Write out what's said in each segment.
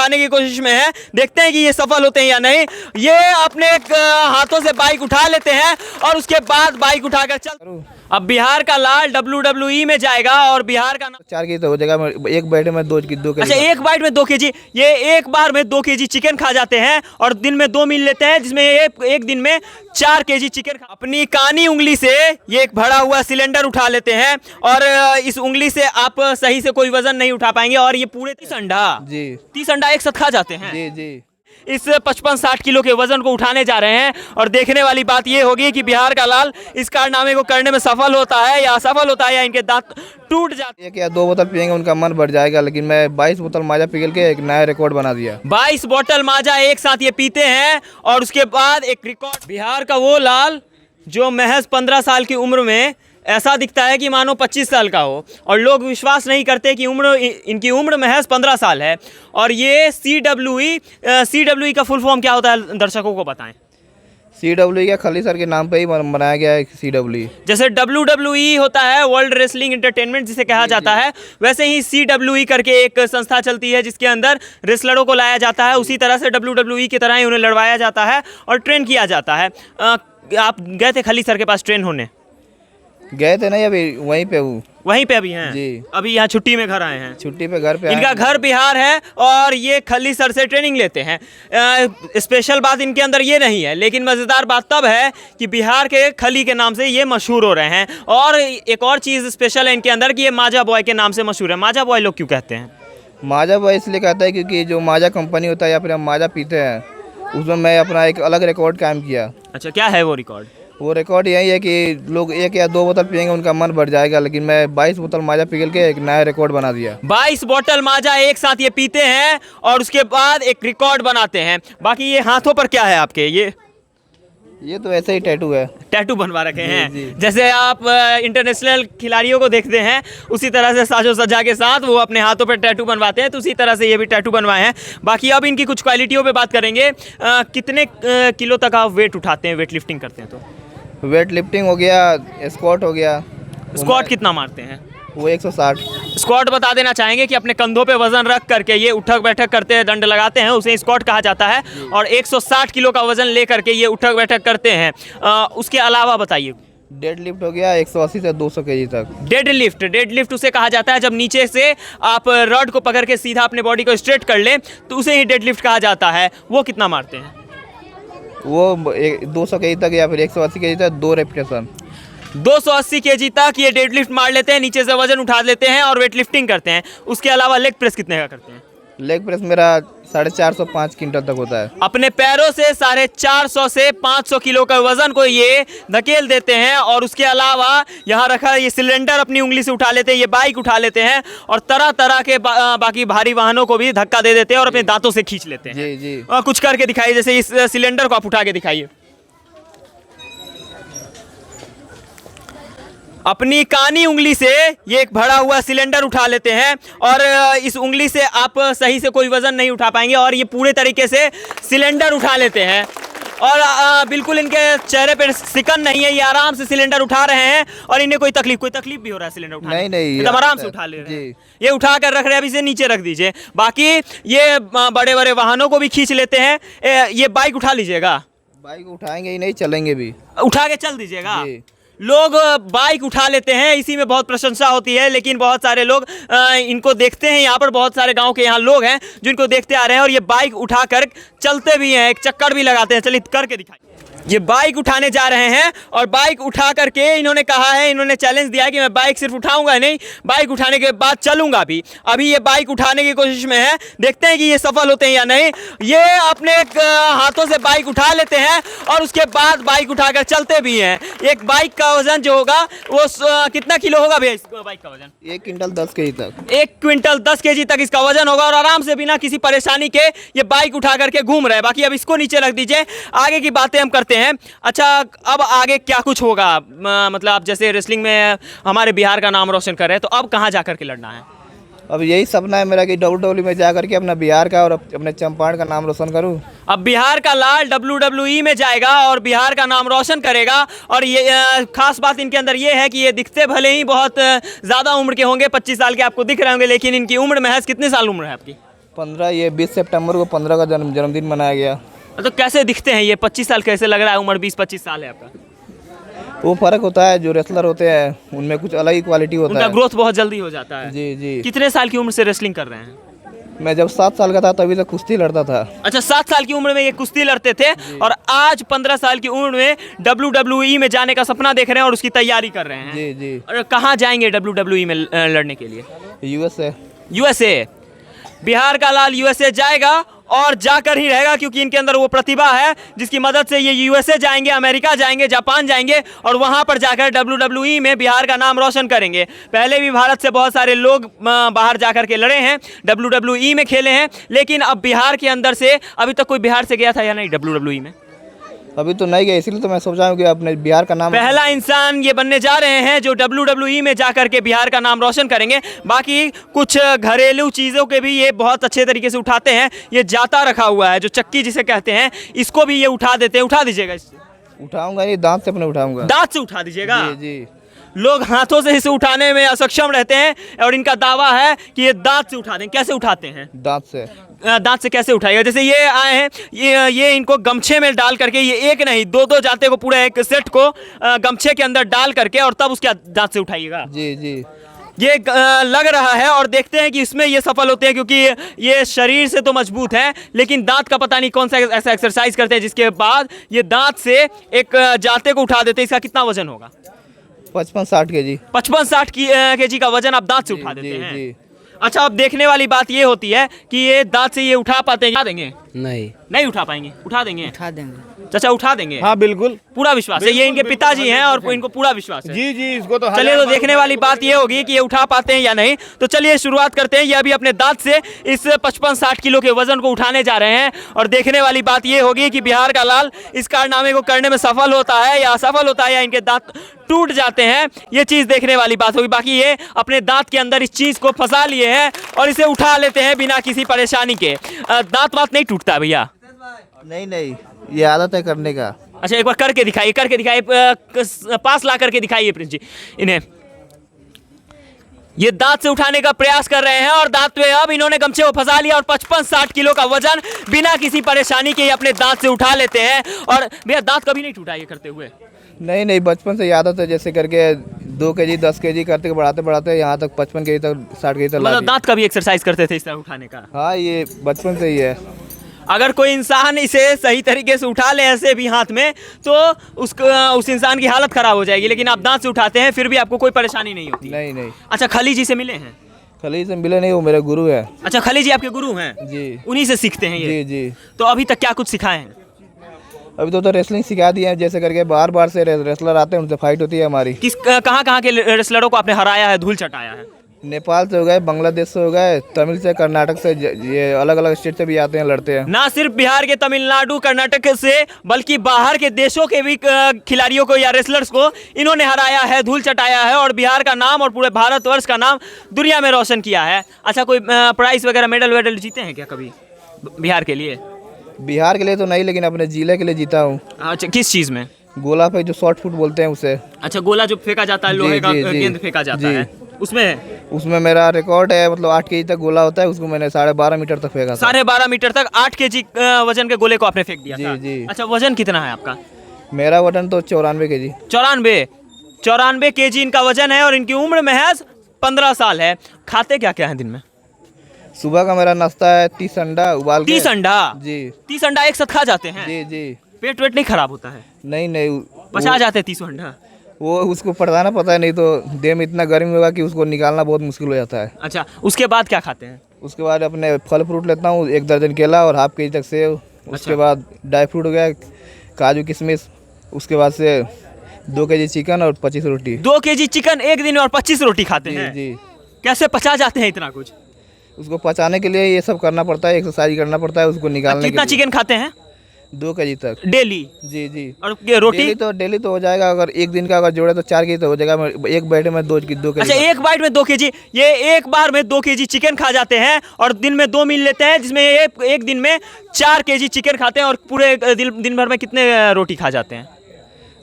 आने की कोशिश में है, देखते हैं कि ये सफल होते हैं या नहीं। ये अपने हाथों से बाइक उठा लेते हैं और उसके बाद बाइक उठाकर चल। अब बिहार का लाल WWE में जाएगा और बिहार का 4 केजी तो हो जाएगा, एक बाइट में 2 केजी। अच्छा, एक बाइट में 2 केजी। ये एक बार में 2 केजी चिकन खा जाते हैं और दिन में 2 मील लेते हैं, जिसमें एक दिन में 4 केजी चिकन। अपनी कानी उंगली से ये एक भरा हुआ सिलेंडर उठा लेते हैं और इस उंगली से आप सही से कोई वजन नहीं उठा पाएंगे और ये पूरे 30 अंडा जी 30 अंडा एक साथ खा जाते हैं। जी जी इस 55-60 किलो के वजन को उठाने जा रहे हैं और देखने वाली बात ये होगी कि बिहार का लाल इस कारनामे को करने में सफल होता है या असफल होता है, या इनके दांत टूट जाते हैं। 1 या 2 बोतल पियेंगे उनका मन बढ़ जाएगा, लेकिन मैं 22 बोतल माजा पिघल के एक नया रिकॉर्ड बना दिया। 22 बोतल माजा एक साथ ये पीते हैं और उसके बाद एक रिकॉर्ड। बिहार का वो लाल जो महज 15 साल की उम्र में ऐसा दिखता है कि मानो 25 साल का हो, और लोग विश्वास नहीं करते कि इनकी उम्र महज 15 साल है। और ये CWE का फुल फॉर्म क्या होता है, दर्शकों को बताएं। CWE क्या खली सर के नाम पे ही बनाया गया है CWE। जैसे WWE होता है वर्ल्ड रेसलिंग एंटरटेनमेंट जिसे कहा जाता है, वैसे ही CWE करके एक संस्था चलती है जिसके अंदर रेसलरों को लाया जाता है। उसी तरह से WWE की तरह ही उन्हें लड़वाया जाता है और ट्रेन किया जाता है। आप गए थे खली सर के पास ट्रेन होने? गए थे नहीं, अभी वहीं पे हूँ। वहीं पे अभी हैं जी। अभी यहाँ छुट्टी में घर आए हैं। छुट्टी पे घर पे इनका घर बिहार है और ये खली सर से ट्रेनिंग लेते हैं। स्पेशल बात इनके अंदर ये नहीं है, लेकिन मज़ेदार बात तब है कि बिहार के खली के नाम से ये मशहूर हो रहे हैं। और एक और चीज़ स्पेशल है इनके अंदर कि ये माजा बॉय के नाम से मशहूर है। माजा बॉय लोग क्यों कहते हैं? माजा बॉय इसलिए कहता है क्योंकि जो माजा कंपनी होता है या फिर हम माजा पीते हैं, उसमें मैं अपना एक अलग रिकॉर्ड कायम किया। अच्छा, क्या है वो रिकॉर्ड? वो रिकॉर्ड यही है कि लोग 1 या 2 बोतल पियेंगे उनका मन बढ़ जाएगा, लेकिन मैं 22 बोतल माजा पिघल के एक नया रिकॉर्ड बना दिया। 22 बोतल माजा एक साथ ये पीते हैं और उसके बाद एक रिकॉर्ड बनाते हैं। बाकी ये हाथों पर क्या है आपके? ये तो ऐसे ही टैटू है। टैटू बनवा रखे जी, हैं। जी। जैसे आप इंटरनेशनल खिलाड़ियों को देखते हैं, उसी तरह से साजो सज्जा के साथ वो अपने हाथों पर टैटू बनवाते हैं, तो उसी तरह से ये भी टैटू बनवाए हैं। बाकी अब इनकी कुछ क्वालिटियों पे बात करेंगे। कितने किलो तक आप वेट उठाते हैं, वेट लिफ्टिंग करते हैं? तो वेट लिफ्टिंग हो गया, स्क्वाट हो गया। स्क्वाट कितना मारते हैं? वो 160। स्क्वाट बता देना चाहेंगे कि अपने कंधों पे वजन रख करके ये उठक बैठक करते हैं, दंड लगाते हैं, उसे स्क्वाट कहा जाता है। और 160 किलो का वजन लेकर के ये उठक बैठक करते हैं। उसके अलावा बताइए। डेड लिफ्ट हो गया 180 से 200 केजी तक। डेड लिफ्ट उसे कहा जाता है जब नीचे से आप रॉड को पकड़ के सीधा अपने बॉडी को स्ट्रेट कर लें, तो उसे ही डेड लिफ्ट कहा जाता है। वो कितना मारते हैं? वो 200 केजी तक या फिर 180 केजी तक 2 रेपिटेशन। 280 केजी तक ये डेड लिफ्ट मार लेते हैं, नीचे से वजन उठा लेते हैं और वेट लिफ्टिंग करते हैं। उसके अलावा लेग प्रेस कितने का करते हैं? लेग प्रेस मेरा 450-5 क्विंटल तक होता है। अपने पैरों से 450 से 500 किलो का वजन को ये धकेल देते हैं। और उसके अलावा यहाँ रखा ये सिलेंडर अपनी उंगली से उठा लेते हैं, ये बाइक उठा लेते हैं और तरह तरह के बाकी भारी वाहनों को भी धक्का दे देते हैं और अपने दांतों से खींच लेते हैं। जी जी। कुछ करके दिखाइए, जैसे इस सिलेंडर को आप उठा के दिखाइए। अपनी कानी उंगली से ये एक भरा हुआ सिलेंडर उठा लेते हैं और इस उंगली से आप सही से कोई वजन नहीं उठा पाएंगे और ये पूरे तरीके से सिलेंडर उठा लेते हैं। और बिल्कुल इनके चेहरे पर सिकन नहीं है, ये आराम से सिलेंडर उठा रहे हैं और इन्हें कोई तकलीफ भी हो रहा है सिलेंडर उठाने? नहीं एकदम आराम से उठा ले रहे हैं। ये उठा कर रख रहे हैं, अभी से नीचे रख दीजिए। बाकी ये बड़े बड़े वाहनों को भी खींच लेते हैं। ये बाइक उठा लीजिएगा। बाइक उठाएंगे ही नहीं, चलेंगे भी। उठा के चल दीजिएगा। लोग बाइक उठा लेते हैं, इसी में बहुत प्रशंसा होती है, लेकिन बहुत सारे लोग इनको देखते हैं। यहाँ पर बहुत सारे गांव के यहाँ लोग हैं जिनको देखते आ रहे हैं और ये बाइक उठा कर चलते भी हैं, एक चक्कर भी लगाते हैं। चलिए करके दिखाइए। ये बाइक उठाने जा रहे हैं और बाइक उठा करके इन्होंने कहा है, इन्होंने चैलेंज दिया है कि मैं बाइक सिर्फ उठाऊंगा नहीं, बाइक उठाने के बाद चलूंगा भी। अभी ये बाइक उठाने की कोशिश में है, देखते हैं कि ये सफल होते हैं या नहीं। ये अपने हाथों से बाइक उठा लेते हैं और उसके बाद बाइक उठाकर चलते भी हैं। एक बाइक का वजन जो होगा वो कितना किलो होगा भैया इस बाइक का वजन? 1 क्विंटल 10 केजी तक। 1 क्विंटल 10 केजी तक इसका वजन होगा और आराम से बिना किसी परेशानी के ये बाइक उठा करके घूम रहे हैं। बाकी अब इसको नीचे रख दीजिए, आगे की बातें हम करते हैं। अच्छा, अब आगे क्या कुछ होगा? मतलब आप जैसे रेसलिंग में हमारे बिहार का नाम रोशन कर रहे हैं, तो अब कहाँ जा करके लड़ना है? अब यही सपना है मेरा कि WWE में जा करके अपना बिहार का और अपने चंपारण का नाम रोशन करूं। अब बिहार का लाल WWE में जाएगा और बिहार का नाम रोशन करेगा। और ये खास बात इनके अंदर ये है कि ये दिखते भले ही बहुत ज़्यादा उम्र के होंगे, 25 साल के आपको दिख रहे होंगे, लेकिन इनकी उम्र महज कितने साल उम्र है आपकी? 15 ये 20 सितंबर को 15 का जन्मदिन मनाया गया। तो कैसे दिखते हैं ये 25 साल कैसे लग रहा है, उम्र 20-25 साल है आपका? वो फ़र्क होता है, जो रेसलर होते हैं उनमें कुछ अलग ही क्वालिटी होता उनका है। ग्रोथ बहुत जल्दी हो जाता है। जी जी। कितने साल की उम्र से रेसलिंग कर रहे हैं? मैं जब 7 साल का था तभी तक कुश्ती लड़ता था। अच्छा, 7 साल की उम्र में ये कुश्ती लड़ते थे और आज 15 साल की उम्र में WWE में जाने का सपना देख रहे हैं और उसकी तैयारी कर रहे हैं। जी जी। और कहाँ जाएंगे WWE में लड़ने के लिए? USA। USA। बिहार का लाल USA जाएगा और जाकर ही रहेगा, क्योंकि इनके अंदर वो प्रतिभा है जिसकी मदद से ये USA जाएंगे, अमेरिका जाएंगे, जापान जाएंगे और वहां पर जाकर WWE में बिहार का नाम रोशन करेंगे। पहले भी भारत से बहुत सारे लोग बाहर जाकर के लड़े हैं, WWE में खेले हैं, लेकिन अब बिहार के अंदर से अभी तक कोई बिहार से गया था या नहीं WWE में? अभी तो नहीं गया, इसीलिए तो मैं सोच रहा हूँ कि अपने बिहार का नाम। पहला इंसान ये बनने जा रहे हैं जो WWE में जाकर के बिहार का नाम रोशन करेंगे। बाकी कुछ घरेलू चीज़ों के भी ये बहुत अच्छे तरीके से उठाते हैं। ये जाता रखा हुआ है जो चक्की जिसे कहते हैं, इसको भी ये उठा देते हैं। उठा दीजिएगा इससे। उठाऊंगा नहीं, दांत से अपने उठाऊंगा। दांत से उठा दीजिएगा? जी जी। लोग हाथों से इसे उठाने में असक्षम रहते हैं और इनका दावा है कि ये दांत से उठा दें। कैसे उठाते हैं? दांत से। दांत से कैसे उठाएगा? जैसे ये आए हैं, ये इनको गमछे में डाल करके, ये एक नहीं दो जाते को पूरा एक सेट को गमछे के अंदर डाल करके और तब उसके दांत से उठाइएगा। जी जी। ये लग रहा है और देखते हैं कि इसमें ये सफल होते हैं, क्योंकि ये शरीर से तो मजबूत है लेकिन दांत का पता नहीं कौन सा ऐसा एक्सरसाइज करते हैं जिसके बाद ये दांत से एक जाते को उठा देते हैं। इसका कितना वजन होगा? 55-60 kg। 55-60 kg का वजन आप दांत से उठा देते हैं। जी। अच्छा, अब देखने वाली बात ये होती है कि ये दांत से ये उठा पाते हैं? उठा देंगे? नहीं उठा पाएंगे? उठा देंगे? उठा देंगे चाचा उठा देंगे? हाँ बिल्कुल, पूरा विश्वास है? ये इनके पिताजी हैं और इनको पूरा विश्वास है। जी जी। इसको तो चलिए, तो देखने वाली बात ये होगी कि ये उठा पाते हैं या नहीं। तो चलिए शुरुआत करते हैं। ये अभी अपने दांत से इस 55-60 किलो के वजन को उठाने जा रहे हैं और देखने वाली बात ये होगी कि बिहार का लाल इस कारनामे को करने में सफल होता है या असफल होता है या इनके दांत टूट जाते हैं। ये चीज़ देखने वाली बात होगी। बाकी ये अपने दांत के अंदर इस चीज़ को फंसा लिए हैं और इसे उठा लेते हैं बिना किसी परेशानी के। दांत वात नहीं टूटता भैया? नहीं, ये आदत है करने का। अच्छा, एक बार करके दिखाइए, पास ला करके दिखाइए प्रिंस जी इन्हें। ये दांत से उठाने का प्रयास कर रहे हैं और दांत पे अब इन्होंने गमछे को फंसा लिया और 55-60 किलो का वजन बिना किसी परेशानी के अपने दांत से उठा लेते हैं। और भैया दांत कभी नहीं टूटा ये करते हुए? नहीं, बचपन से आदत है, जैसे करके 2 kg 10 kg करते बढ़ाते यहाँ तक 55 kg तक 60 kg तक ला मतलब दिया। दांत कभी एक्सरसाइज करते थे इस तरह उठाने का? हाँ, ये बचपन से ही है। अगर कोई इंसान इसे सही तरीके से उठा ले ऐसे भी हाथ में तो उस इंसान की हालत खराब हो जाएगी, लेकिन आप दांत से उठाते हैं फिर भी आपको कोई परेशानी नहीं होती? नहीं। अच्छा, खली जी से मिले हैं? खली से मिले नहीं, वो मेरे गुरु है। अच्छा, खली जी आपके गुरु हैं? जी। उन्हीं से सीखते हैं ये? जी। तो अभी तक क्या कुछ सिखाए हैं? अभी तो रेसलिंग सिखा दिए हैं, जैसे करके बार से रेसलर आते हैं, उनसे फाइट होती है हमारी। कहाँ के रेसलरों को आपने हराया है, धूल चटाया है? नेपाल से हो गए, बांग्लादेश से हो गए, तमिल से, कर्नाटक से, ये अलग स्टेट से भी आते हैं, लड़ते हैं। ना सिर्फ बिहार के, तमिलनाडु, कर्नाटक से, बल्कि बाहर के देशों के भी खिलाड़ियों को या रेसलर्स को इन्होंने हराया है, धूल चटाया है और बिहार का नाम और पूरे भारतवर्ष का नाम दुनिया में रोशन किया है। अच्छा, कोई प्राइज वगैरह मेडल वेडल जीते हैं क्या कभी बिहार के लिए? बिहार के लिए तो नहीं, लेकिन अपने जिले के लिए जीता हूँ। अच्छा, किस चीज़ में? गोला पे जो शॉर्ट फुट बोलते हैं उसे। अच्छा, गोला जो फेंका जाता है, लोहे का गेंद फेंका जाता है, उसमें मेरा रिकॉर्ड है, मतलब 8 kg तक गोला होता है, उसको मैंने 12.5 मीटर तक फेंका था। 12.5 मीटर तक 8 kg वजन के गोले को आपने फेंक दिया था? जी। अच्छा, वजन कितना है आपका? मेरा वजन तो 94 kg। 94 kg इनका वजन है और इनकी उम्र महज 15 साल है। खाते क्या क्या है दिन में? सुबह का मेरा नाश्ता है 30 अंडा उबाल के। 30 अंडा? जी। 30 अंडा एक साथ खा जाते हैं? जी। पेट वेट नहीं खराब होता है? नहीं। पचा जाते हैं 30 अंडा? वो उसको पढ़ाना पता है, नहीं तो देह में इतना गर्मी होगा कि उसको निकालना बहुत मुश्किल हो जाता है। अच्छा, उसके बाद क्या खाते हैं? उसके बाद अपने फल फ्रूट लेता हूँ, 1 दर्जन केला और ½ kg तक सेव। उसके बाद ड्राई फ्रूट हो गया, काजू किशमिश। उसके बाद से 2 kg चिकन और 25 रोटी। 2 kg चिकन एक दिन में और 25 रोटी खाते हैं? जी। कैसे पचा जाते हैं इतना कुछ? उसको पचाने के लिए ये सब करना पड़ता है, एक्सरसाइज करना पड़ता है उसको निकालने के लिए। कितना चिकन खाते हैं? 2 kg तक डेली? जी। और रोटी? डेली तो हो जाएगा, अगर एक दिन का अगर जोड़े तो 4 kg तो हो जाएगा, एक बाइट में 2 kg। अच्छा, एक बाइट में 2 kg? ये एक बार में 2 kg चिकन खा जाते हैं और दिन में 2 मील लेते हैं, जिसमें एक दिन में 4 kg चिकन खाते हैं। और पूरे दिन भर में कितने रोटी खा जाते हैं?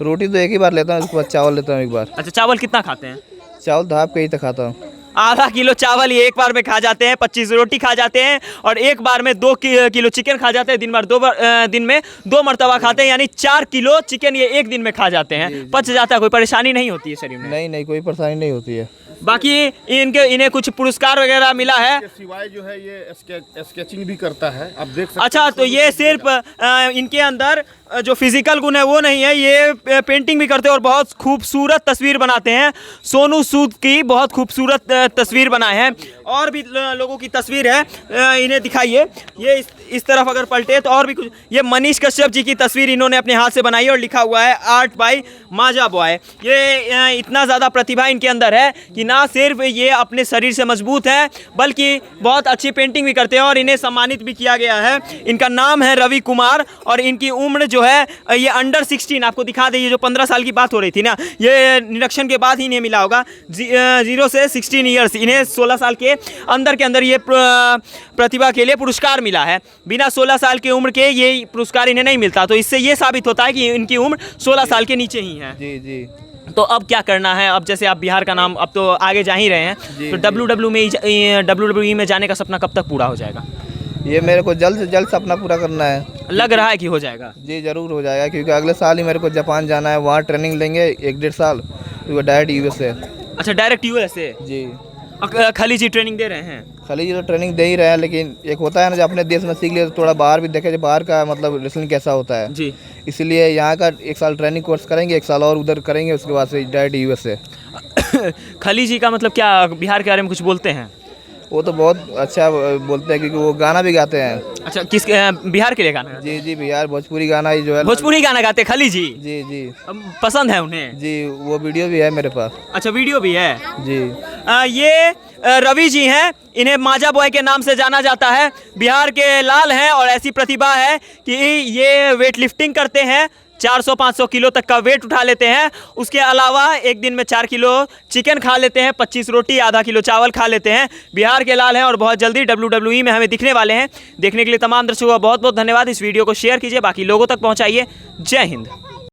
रोटी तो एक ही बार लेता हूँ, उसके बाद चावल लेता हूँ एक बार। अच्छा, चावल कितना खाते हैं? चावल तो ½ kg तक खाता हूँ। आधा किलो चावल ये एक बार में खा जाते हैं, 25 रोटी खा जाते हैं और एक बार में 2 किलो चिकन खा जाते हैं। दिन में 2 मरतबा खाते हैं, यानी 4 किलो चिकन ये एक दिन में खा जाते हैं। पच जाता है, कोई परेशानी नहीं होती है शरीर में? नहीं, कोई परेशानी नहीं होती है। बाकी इन्हें कुछ पुरस्कार वगैरह मिला है? सिवाय जो है ये स्केचिंग भी करता है, आप देख सकते हैं। अच्छा, तो ये सिर्फ इनके अंदर जो फिजिकल गुण है वो नहीं है, ये पेंटिंग भी करते हैं और बहुत खूबसूरत तस्वीर बनाते हैं। सोनू सूद की बहुत खूबसूरत तस्वीर बनाए हैं। और भी लोगों की तस्वीर है, इन्हें दिखाइए। ये इस तरफ अगर पलटे तो और भी कुछ। ये मनीष कश्यप जी की तस्वीर इन्होंने अपने हाथ से बनाई और लिखा हुआ है आर्ट बाय माजा बॉय। ये इतना ज़्यादा प्रतिभा इनके अंदर है कि ना सिर्फ ये अपने शरीर से मजबूत है बल्कि बहुत अच्छी पेंटिंग भी करते हैं और इन्हें सम्मानित भी किया गया है। इनका नाम है रवि कुमार और इनकी उम्र जो है ये अंडर 16, आपको दिखा दे, ये जो 15 साल की बात हो रही थी ना, ये निरीक्षण के बाद ही इन्हें मिला होगा। 0 से 16 ईयर्स, इन्हें 16 साल के अंदर ये प्रतिभा के लिए पुरस्कार मिला है। बिना 16 साल की उम्र के ये पुरस्कार इन्हें नहीं मिलता, तो इससे ये साबित होता है कि इनकी उम्र 16 साल के नीचे ही है। जी। तो अब क्या करना है? अब जैसे आप बिहार का नाम, अब तो आगे जा ही रहे हैं, तो WWE में जाने का सपना कब तक पूरा हो जाएगा? ये मेरे को जल्द से जल्द सपना पूरा करना है। लग रहा है कि हो जाएगा? जी ज़रूर हो जाएगा, क्योंकि अगले साल ही मेरे को जापान जाना है, वहाँ ट्रेनिंग लेंगे 1-1.5 साल, फिर डायरेक्ट USA। अच्छा, डायरेक्ट US से? जी। खली जी ट्रेनिंग दे रहे हैं? खली जी तो ट्रेनिंग दे ही रहे हैं, लेकिन एक होता है ना, जब अपने देश में सीख लिया तो थोड़ा बाहर भी देखे, बाहर का मतलब रेसलिंग कैसा होता है जी। इसीलिए यहाँ का 1 साल ट्रेनिंग कोर्स करेंगे, 1 साल और उधर करेंगे, उसके बाद से डायरेक्ट USA। खली जी का मतलब क्या, बिहार के बारे में कुछ बोलते हैं? वो तो बहुत अच्छा बोलते हैं, क्योंकि वो गाना भी गाते हैं। अच्छा, किस बिहार के लिए गाना? जी बिहार भोजपुरी गाना ही जो है, भोजपुरी गाना गाते हैं खली जी? जी पसंद है उन्हें? जी, वो वीडियो भी है मेरे पास। अच्छा, वीडियो भी है? जी। ये रवि जी हैं, इन्हें माजा बॉय के नाम से जाना जाता है। बिहार के लाल हैं और ऐसी प्रतिभा है कि ये वेट लिफ्टिंग करते हैं, 400-500 किलो तक का वेट उठा लेते हैं। उसके अलावा एक दिन में 4 किलो चिकन खा लेते हैं, 25 रोटी, आधा किलो चावल खा लेते हैं। बिहार के लाल हैं और बहुत जल्दी WWE में हमें दिखने वाले हैं। देखने के लिए तमाम दर्शकों का बहुत बहुत धन्यवाद। इस वीडियो को शेयर कीजिए, बाकी लोगों तक पहुंचाइए। जय हिंद।